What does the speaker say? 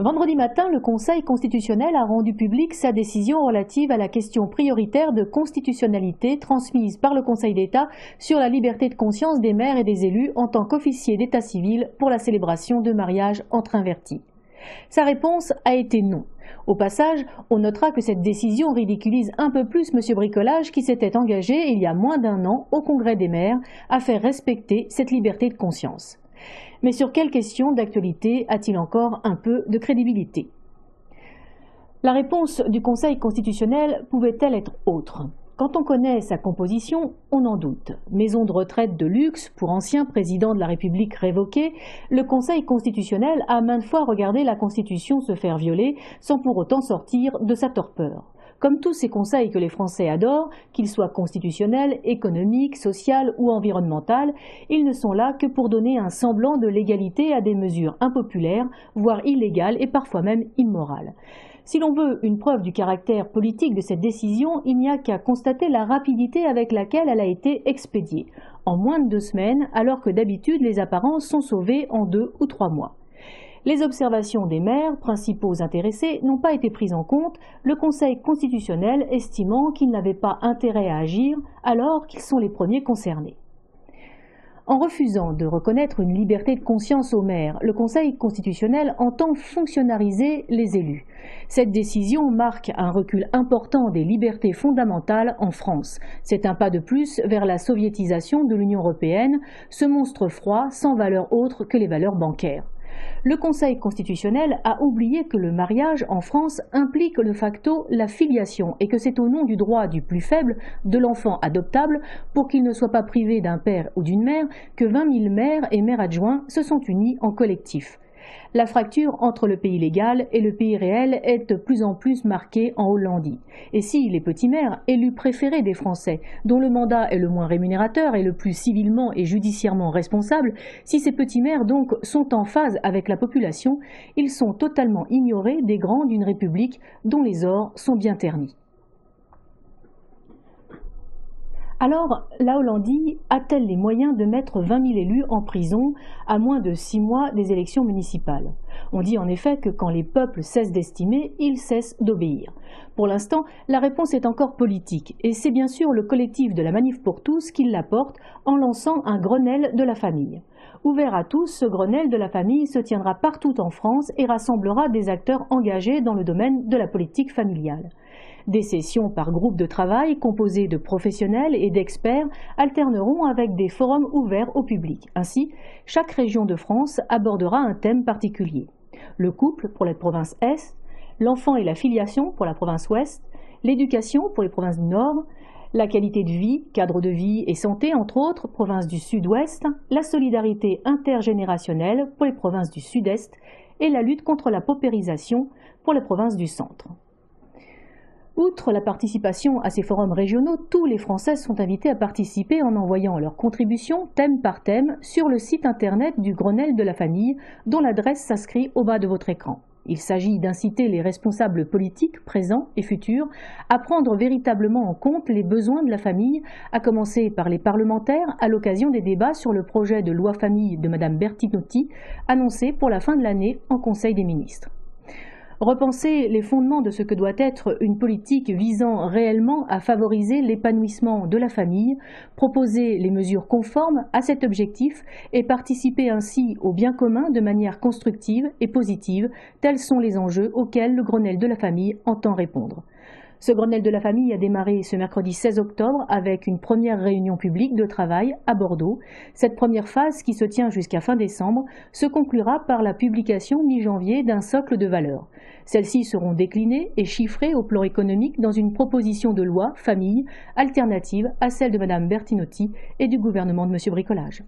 Vendredi matin, le Conseil constitutionnel a rendu publique sa décision relative à la question prioritaire de constitutionnalité transmise par le Conseil d'État sur la liberté de conscience des maires et des élus en tant qu'officiers d'état civil pour la célébration de mariages entre invertis. Sa réponse a été non. Au passage, on notera que cette décision ridiculise un peu plus M. Bricolage qui s'était engagé il y a moins d'un an au Congrès des maires à faire respecter cette liberté de conscience. Mais sur quelle question d'actualité a-t-il encore un peu de crédibilité? La réponse du Conseil constitutionnel pouvait-elle être autre? Quand on connaît sa composition, on en doute. Maison de retraite de luxe pour ancien président de la République révoqué, le Conseil constitutionnel a maintes fois regardé la Constitution se faire violer sans pour autant sortir de sa torpeur. Comme tous ces conseils que les Français adorent, qu'ils soient constitutionnels, économiques, sociaux ou environnementaux, ils ne sont là que pour donner un semblant de légalité à des mesures impopulaires, voire illégales et parfois même immorales. Si l'on veut une preuve du caractère politique de cette décision, il n'y a qu'à constater la rapidité avec laquelle elle a été expédiée, en moins de 2 semaines, alors que d'habitude les apparences sont sauvées en 2 ou 3 mois. Les observations des maires, principaux intéressés, n'ont pas été prises en compte, le Conseil constitutionnel estimant qu'ils n'avaient pas intérêt à agir alors qu'ils sont les premiers concernés. En refusant de reconnaître une liberté de conscience aux maires, le Conseil constitutionnel entend fonctionnariser les élus. Cette décision marque un recul important des libertés fondamentales en France. C'est un pas de plus vers la soviétisation de l'Union européenne, ce monstre froid sans valeur autre que les valeurs bancaires. Le Conseil constitutionnel a oublié que le mariage en France implique de facto la filiation et que c'est au nom du droit du plus faible, de l'enfant adoptable, pour qu'il ne soit pas privé d'un père ou d'une mère, que 20 000 maires et maires adjoints se sont unis en collectif. La fracture entre le pays légal et le pays réel est de plus en plus marquée en Hollandie. Et si les petits maires, élus préférés des Français, dont le mandat est le moins rémunérateur et le plus civilement et judiciairement responsable, si ces petits maires donc sont en phase avec la population, ils sont totalement ignorés des grands d'une république dont les ors sont bien ternis. Alors, la Hollandie a-t-elle les moyens de mettre 20 000 élus en prison à moins de 6 mois des élections municipales? On dit en effet que quand les peuples cessent d'estimer, ils cessent d'obéir. Pour l'instant, la réponse est encore politique, et c'est bien sûr le collectif de la Manif pour tous qui l'apporte en lançant un Grenelle de la famille. Ouvert à tous, ce Grenelle de la famille se tiendra partout en France et rassemblera des acteurs engagés dans le domaine de la politique familiale. Des sessions par groupe de travail composées de professionnels et d'experts alterneront avec des forums ouverts au public. Ainsi, chaque région de France abordera un thème particulier. Le couple pour la province Est, l'enfant et la filiation pour la province Ouest, l'éducation pour les provinces du Nord, la qualité de vie, cadre de vie et santé, entre autres, provinces du Sud-Ouest, la solidarité intergénérationnelle pour les provinces du Sud-Est et la lutte contre la paupérisation pour les provinces du Centre. Outre la participation à ces forums régionaux, tous les Français sont invités à participer en envoyant leurs contributions, thème par thème, sur le site internet du Grenelle de la famille, dont l'adresse s'inscrit au bas de votre écran. Il s'agit d'inciter les responsables politiques, présents et futurs, à prendre véritablement en compte les besoins de la famille, à commencer par les parlementaires à l'occasion des débats sur le projet de loi famille de Mme Bertinotti, annoncé pour la fin de l'année en Conseil des ministres. Repenser les fondements de ce que doit être une politique visant réellement à favoriser l'épanouissement de la famille, proposer les mesures conformes à cet objectif et participer ainsi au bien commun de manière constructive et positive, tels sont les enjeux auxquels le Grenelle de la famille entend répondre. Ce Grenelle de la famille a démarré ce mercredi 16 octobre avec une première réunion publique de travail à Bordeaux. Cette première phase, qui se tient jusqu'à fin décembre, se conclura par la publication mi-janvier d'un socle de valeurs. Celles-ci seront déclinées et chiffrées au plan économique dans une proposition de loi famille alternative à celle de Mme Bertinotti et du gouvernement de M. Bricolage.